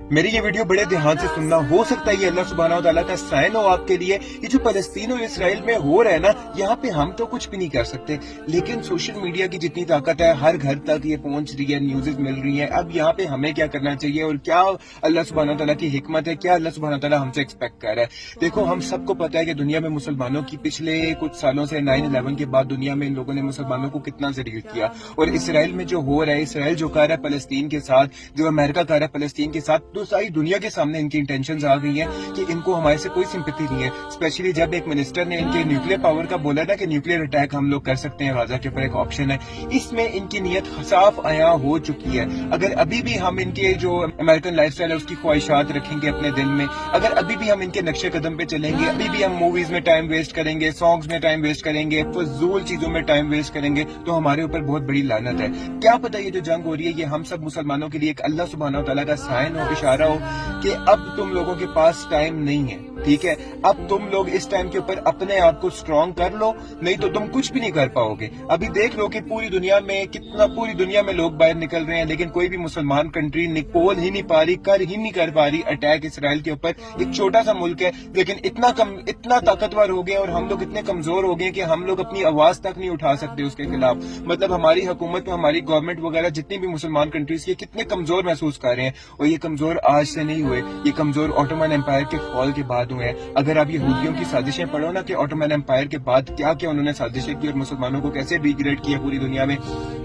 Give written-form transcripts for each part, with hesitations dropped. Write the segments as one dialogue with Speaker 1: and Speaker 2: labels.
Speaker 1: मेरी ये वीडियो बड़े ध्यान से सुनना, हो सकता है ये अल्लाह सुब्हानहू तआला का साइन हो आपके लिए। ये जो फलस्तीन और इसराइल में हो रहा है ना, यहाँ पे हम तो कुछ भी नहीं कर सकते, लेकिन सोशल मीडिया की जितनी ताकत है हर घर तक ये पहुंच रही है, न्यूज़ मिल रही है। अब यहाँ पे हमें क्या करना चाहिए और क्या अल्लाह सुब्हानहू तआला की हिकमत है, क्या अल्लाह सुब्हानहू तआला हमसे एक्सपेक्ट कर रहा है। देखो, हम सबको पता है कि दुनिया में मुसलमानों की पिछले कुछ सालों से 9/11 के बाद दुनिया में इन लोगों ने मुसलमानों को कितना जलील किया, और इसराइल में जो हो रहा है, इसराइल जो कर रहा है फलस्तीन के साथ, जो अमेरिका कर रहा है फलस्तीन के साथ, तो सारी दुनिया के सामने इनकी इंटेंशंस आ गई हैं कि इनको हमारे से कोई सिंपैथी नहीं है। स्पेशली जब एक मिनिस्टर ने इनके न्यूक्लियर पावर का बोला था कि न्यूक्लियर अटैक हम लोग कर सकते हैं, गाजा के ऊपर एक ऑप्शन है, इसमें इनकी नीयत साफ आया हो चुकी है। अगर अभी भी हम इनके जो अमेरिकन लाइफस्टाइल है उसकी ख्वाहिशात रखेंगे अपने दिल में, अगर अभी भी हम इनके नक्शे कदम पे चलेंगे, अभी भी हम मूवीज में टाइम वेस्ट करेंगे, सॉन्ग्स में टाइम वेस्ट करेंगे, फजूल चीजों में टाइम वेस्ट करेंगे, तो हमारे ऊपर बहुत बड़ी लानत है। क्या पता ये जो जंग हो रही है ये हम सब मुसलमानों के लिए एक अल्लाह सुब्हानहू तआला का साइन हो, इशारा हो कि अब तुम लोगों के पास टाइम नहीं है। ठीक है, अब तुम लोग इस टाइम के ऊपर अपने आप को स्ट्रांग कर लो, नहीं तो तुम कुछ भी नहीं कर पाओगे। अभी देख लो कि पूरी दुनिया में लोग बाहर निकल रहे हैं, लेकिन कोई भी मुसलमान कंट्री निकोल ही नहीं पा रही, कर ही नहीं कर पा रही अटैक इसराइल के ऊपर। एक छोटा सा मुल्क है, लेकिन इतना ताकतवर हो गया और हम लोग इतने कमजोर हो गए कि हम लोग अपनी आवाज तक नहीं उठा सकते उसके खिलाफ। मतलब हमारी हुकूमत, हमारी गवर्नमेंट वगैरह जितनी भी मुसलमान कंट्रीज के कितने कमजोर महसूस कर रहे हैं, और ये कमजोर आज से नहीं हुए, ये कमजोर ऑटोमन एम्पायर के फॉल के बाद हुए हैं। अगर आप यहूदियों की साजिशें पढ़ो ना कि ऑटोमन एम्पायर के बाद क्या क्या उन्होंने साजिशें की और मुसलमानों को कैसे डिग्रेड किया पूरी दुनिया में,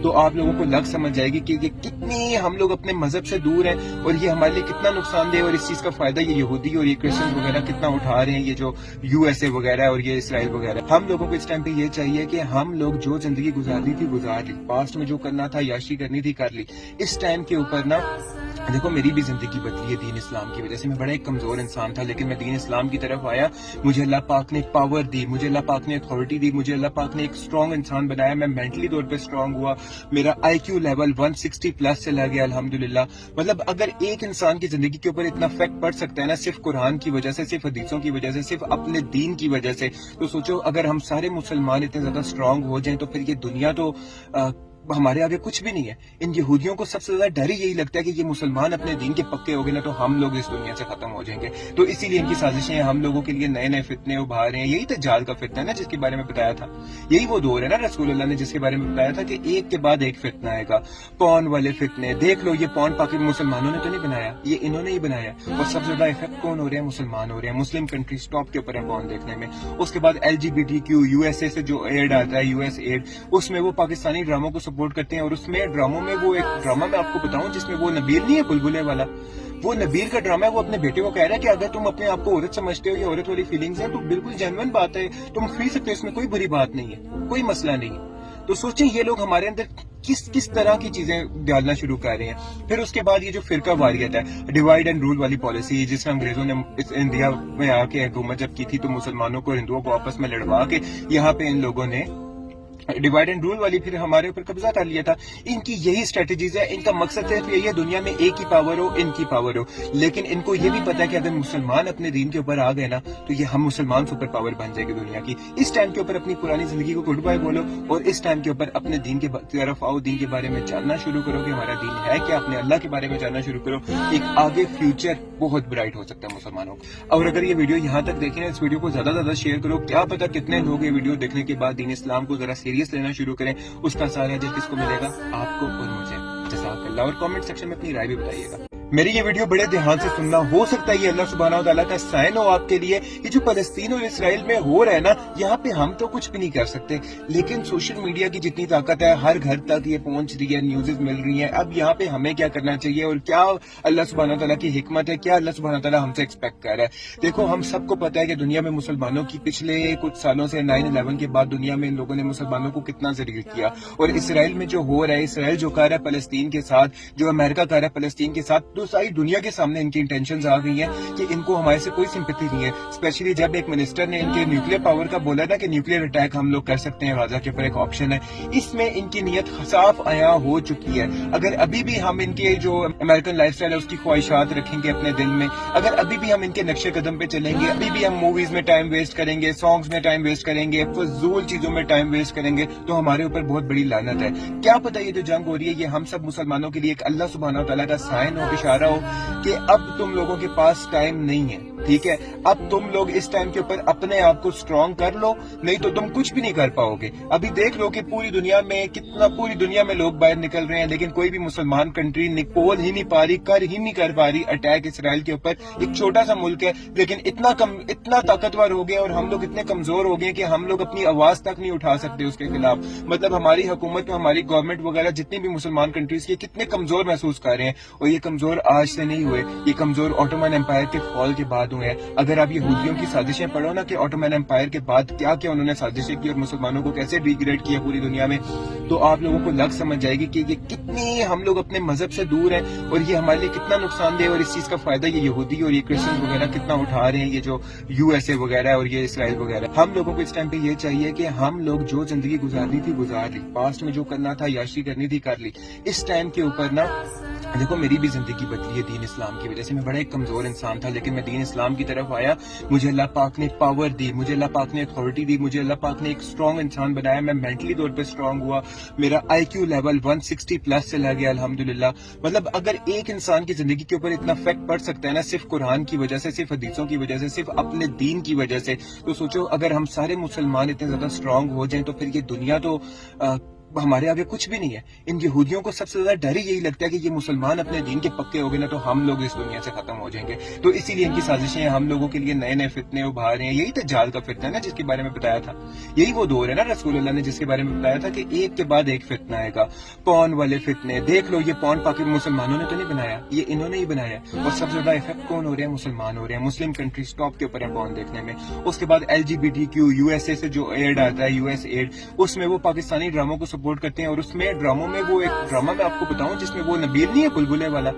Speaker 1: तो आप लोगों को लग समझ जाएगी कि ये कितनी हम लोग अपने मजहब से दूर हैं और ये हमारे लिए कितना नुकसानदेह, और इस चीज का फायदा ये यहूदी और ये क्रिश्चियन वगैरह कितना उठा रहे हैं, ये जो यूएसए वगैरह और ये इसराइल वगैरह। हम लोगों को इस टाइम पे ये चाहिए कि हम लोग जो जिंदगी गुजारनी थी गुजार ली, पास्ट में जो करना था, याशी करनी थी कर ली। इस टाइम के ऊपर ना देखो, मेरी भी जिंदगी बदली है दीन इस्लाम की वजह से। मैं बड़ा एक कमजोर इंसान था, लेकिन मैं दीन इस्लाम की तरफ आया, मुझे अल्लाह पाक ने पावर दी, मुझे अल्लाह पाक ने अथॉरिटी दी, मुझे अल्लाह पाक ने एक स्ट्रांग इंसान बनाया। मैं मेंटली तौर पे स्ट्रांग हुआ, मेरा IQ लेवल 160 प्लस चला गया अल्हम्दुलिल्लाह। मतलब अगर एक इंसान की जिंदगी के ऊपर इतना इफेक्ट पड़ सकता है ना, सिर्फ कुरान की वजह से, सिर्फ हदीसों की वजह से, सिर्फ अपने दीन की वजह से, तो सोचो अगर हम सारे मुसलमान इतने ज्यादा स्ट्रांग हो जाएं तो फिर ये दुनिया तो हमारे आगे कुछ भी नहीं है। इन यहूदियों को सबसे ज्यादा डर ही यही लगता है कि ये मुसलमान अपने दीन के पक्के हो गए ना तो हम लोग इस दुनिया से खत्म हो जाएंगे। तो इसीलिए इनकी साजिशें हम लोगों के लिए नए नए फितने उभार रहे हैं। यही दज्जाल का फितना है ना जिसके बारे में बताया था, यही वो दौर है ना रसूलुल्लाह ने जिसके बारे में बताया था कि एक के बाद एक फितना आएगा। पॉर्न वाले फितने देख लो, ये पॉर्न पाकिस्तान मुसलमानों ने तो नहीं बनाया, ये इन्होंने ही बनाया, और सबसे ज्यादा इफेक्ट कौन हो रहे हैं? मुसलमान हो रहे हैं। मुस्लिम कंट्रीज टॉप के ऊपर है पॉर्न देखने में। उसके बाद LGBTQ USA से जो एड आता है, US एड, उसमें वो पाकिस्तानी ड्रामों को सपोर्ट करते हैं। और उसमें ड्रामों में वो एक ड्रामा मैं आपको बताऊं जिसमें वो नबील नहीं है बुलबुले वाला, वो नबील का ड्रामा है। वो अपने बेटे को कह रहा है कि अगर तुम अपने आप को औरत समझते हो या औरत वाली फीलिंग्स है तो बिल्कुल जेन्युइन बात है, तुम खरीद सकते हो, इसमें कोई बुरी बात नहीं है, कोई मसला नहीं है। तो सोचें ये लोग हमारे अंदर किस तरह की चीजें डालना शुरू कर रहे हैं। फिर उसके बाद ये जो फिरका वारियत है, डिवाइड एंड रूल वाली पॉलिसी, जिसमें अंग्रेजों ने इस इंडिया में आके हुकूमत जब की थी तो मुसलमानों को हिंदुओं को आपस में लड़वा के यहाँ पे इन लोगों ने डिवाइड एंड रूल वाली फिर हमारे ऊपर कब्जा कर लिया था। इनकी यही स्ट्रेटेजीज है, इनका मकसद सिर्फ यही है दुनिया में एक ही पावर हो, इनकी पावर हो। लेकिन इनको ये भी पता है कि अगर मुसलमान अपने दीन के ऊपर आ गए ना तो ये हम मुसलमान सुपर पावर बन जाएगी दुनिया की। इस टाइम के ऊपर अपनी पुरानी जिंदगी को गुड बाय बोलो और इस टाइम के ऊपर अपने दीन के तरफ आओ, दीन के बारे में जानना शुरू करो कि हमारा दीन है क्या, अपने अल्लाह के बारे में जानना शुरू करो। एक आगे फ्यूचर बहुत ब्राइट हो सकता है मुसलमानों का। और अगर ये वीडियो यहाँ तक देखें, इस वीडियो को ज्यादा शेयर करो, क्या पता कितने लोग ये वीडियो देखने के बाद दीन इस्लाम को जरा सीरियस लेना शुरू करें। उसका सारा अजर किसको मिलेगा? आपको और मुझे। जज़ाकल्लाह। और कमेंट सेक्शन में अपनी राय भी बताइएगा। मेरी ये वीडियो बड़े ध्यान से सुनना, हो सकता है ये अल्लाह सुब्हानहू तआला का साइन हो आपके लिए। ये जो फलस्तीन और इसराइल में हो रहा है ना, यहाँ पे हम तो कुछ भी नहीं कर सकते, लेकिन सोशल मीडिया की जितनी ताकत है हर घर तक ये पहुंच रही है, न्यूज़ मिल रही है। अब यहाँ पे हमें क्या करना चाहिए और क्या अल्लाह सुब्हानहू तआला की हिकमत है, क्या अल्लाह सुब्हानहू तआला हमसे एक्सपेक्ट कर रहा है। देखो, हम सबको पता है कि दुनिया में मुसलमानों की पिछले कुछ सालों से 9/11 के बाद दुनिया में इन लोगों ने मुसलमानों को कितना जलील किया, और इसराइल में जो हो रहा है, इसराइल जो कर रहा है फलस्तीन के साथ, जो अमेरिका कर रहा है फलस्तीन के साथ, तो सारी दुनिया के सामने इनकी इंटेंशंस आ गई हैं कि इनको हमारे से कोई सिंपैथी नहीं है। स्पेशली जब एक मिनिस्टर ने इनके न्यूक्लियर पावर का बोला था कि न्यूक्लियर अटैक हम लोग कर सकते हैं, गाजा के ऊपर एक ऑप्शन है, इसमें इनकी नीयत साफ आया हो चुकी है। अगर अभी भी हम इनके जो अमेरिकन लाइफस्टाइल है उसकी ख्वाहिशात रखेंगे अपने दिल में, अगर अभी भी हम इनके नक्शे कदम पे चलेंगे, अभी भी हम मूवीज में टाइम वेस्ट करेंगे, सॉन्ग्स में टाइम वेस्ट करेंगे, फजूल चीजों में टाइम वेस्ट करेंगे, तो हमारे ऊपर बहुत बड़ी लानत है। क्या पता ये जो जंग हो रही है ये हम सब मुसलमानों के लिए एक अल्लाह सुब्हानहू तआला का साइन हो, इशारा हो कि अब तुम लोगों के पास टाइम नहीं है, ठीक है। अब तुम लोग इस टाइम के ऊपर अपने आप को स्ट्रांग कर लो, नहीं तो तुम कुछ भी नहीं कर पाओगे। अभी देख लो कि पूरी दुनिया में लोग बाहर निकल रहे हैं, लेकिन कोई भी मुसलमान कंट्री निकोल ही नहीं पा रही, कर ही नहीं कर पा रही अटैक इसराइल के ऊपर। एक छोटा सा मुल्क है, लेकिन इतना ताकतवर हो गया और हम लोग इतने कमजोर हो गए कि हम लोग अपनी आवाज तक नहीं उठा सकते उसके खिलाफ। मतलब हमारी हुकूमत, हमारी गवर्नमेंट वगैरह जितनी भी मुसलमान कंट्रीज के कितने कमजोर महसूस कर रहे हैं, और ये कमजोर आज से नहीं हुए, ये कमजोर ऑटोमन एम्पायर के फॉल के बाद हुए हैं। अगर आप यहूदियों की साजिशें पढ़ो ना कि ऑटोमन एम्पायर के बाद क्या क्या उन्होंने साजिशें की और मुसलमानों को कैसे डिग्रेड किया पूरी दुनिया में, तो आप लोगों को लग समझ जाएगी कि ये कितनी हम लोग अपने मजहब से दूर हैं और ये हमारे लिए कितना नुकसानदेह, और इस चीज का फायदा ये यहूदी और ये क्रिश्चियन वगैरह कितना उठा रहे हैं, ये जो यूएसए वगैरह और ये इसराइल वगैरह। हम लोगों को इस टाइम पे ये चाहिए कि हम लोग जो जिंदगी गुजारनी थी गुजार ली, पास्ट में जो करना था याशी करनी थी कर ली। इस टाइम के ऊपर ना देखो, मेरी भी जिंदगी बदली है दीन इस्लाम की वजह से। मैं बड़ा एक कमजोर इंसान था, लेकिन मैं दीन इस्लाम की तरफ आया, मुझे अल्लाह पाक ने पावर दी, मुझे अल्लाह पाक ने अथॉरिटी दी, मुझे अल्लाह पाक ने एक स्ट्रॉन्ग इंसान बनाया। मैं मेंटली तौर पे स्ट्रॉन्ग हुआ, मेरा IQ लेवल 160 प्लस चला गया अल्हम्दुलिल्लाह। मतलब अगर एक इंसान की जिंदगी के ऊपर इतना इफेक्ट पड़ सकता है ना, सिर्फ कुरान की वजह से, सिर्फ हदीसों की वजह से, सिर्फ अपने दीन की वजह से, तो सोचो अगर हम सारे मुसलमान इतने ज्यादा स्ट्रॉन्ग हो जाएं तो फिर ये दुनिया तो हमारे आगे कुछ भी नहीं है। इन यहूदियों को सबसे ज्यादा डर ही यही लगता है कि ये मुसलमान अपने दीन के पक्के हो गए ना तो हम लोग इस दुनिया से खत्म हो जाएंगे। तो इसीलिए इनकी साजिशें हम लोगों के लिए नए नए फितने उभार रहे हैं। यही दज्जाल का फितना है ना जिसके बारे में बताया था, यही वो दौर है ना रसूलुल्लाह ने जिसके बारे में बताया था कि एक के बाद एक फितना आएगा। पॉर्न वाले फितने देख लो, ये पॉर्न पाकिस्तान मुसलमानों ने तो नहीं बनाया, ये इन्होंने ही बनाया। और सबसे ज्यादा इफेक्ट कौन हो रहे हैं? मुसलमान हो रहे हैं। मुस्लिम कंट्रीज टॉप के ऊपर है पॉर्न देखने में। उसके बाद LGBTQ USA से जो एड आता है, US एड, उसमें वो पाकिस्तानी ड्रामों को सपोर्ट करते हैं। और उसमें ड्रामों में वो एक ड्रामा मैं आपको बताऊं जिसमें वो नबील नहीं है बुलबुले वाला,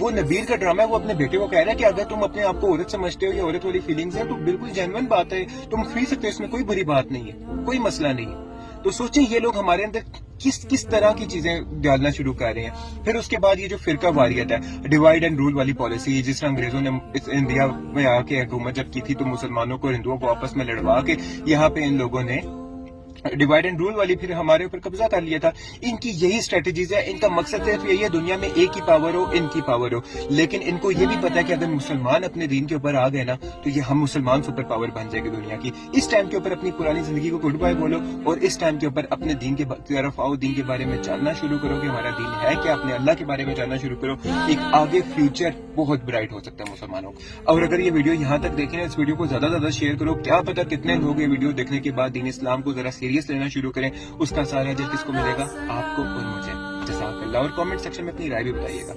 Speaker 1: वो नबील का ड्रामा है। वो अपने बेटे को कह रहा है कि अगर तुम अपने आप को औरत समझते हो या औरत वाली फीलिंग्स हैं तो बिल्कुल जेन्युइन बात है, तुम फ्री सकते हो, इसमें कोई बुरी बात नहीं है, कोई मसला नहीं है। तो सोचें ये लोग हमारे अंदर किस तरह की चीजें डालना शुरू कर रहे हैं। फिर उसके बाद ये जो फिरका वारियत है, डिवाइड एंड रूल वाली पॉलिसी, जिस तरह अंग्रेजों ने इस इंडिया में आके हुकूमत जब की थी तो मुसलमानों को और हिंदुओं को आपस में लड़वा के यहाँ पे इन लोगों ने डिवाइड एंड रूल वाली फिर हमारे ऊपर कब्जा कर लिया था। इनकी यही स्ट्रेटेजीज है, इनका मकसद सिर्फ यही है दुनिया में एक ही पावर हो, इनकी पावर हो। लेकिन इनको ये भी पता है कि अगर मुसलमान अपने दीन के ऊपर आ गए ना तो ये हम मुसलमान सुपर पावर बन जाएगी दुनिया की। इस टाइम के ऊपर अपनी पुरानी जिंदगी को गुड बाय बोलो और इस टाइम के ऊपर अपने दीन के तरफ आओ, दीन के बारे में जानना शुरू करो कि हमारा दीन है क्या, अपने अल्लाह के बारे में जानना शुरू करो। एक आगे फ्यूचर बहुत ब्राइट हो सकता है मुसलमानों का। और अगर ये वीडियो यहाँ तक देखें, इस वीडियो को ज्यादा शेयर करो। क्या पता कितने लोग ये वीडियो देखने के बाद दीन इस्लाम को जरा सीरियस लेना शुरू करें। उसका सारा अजर किसको मिलेगा? आपको और मुझे। जज़ाकल्लाह। और कमेंट सेक्शन में अपनी राय भी बताइएगा।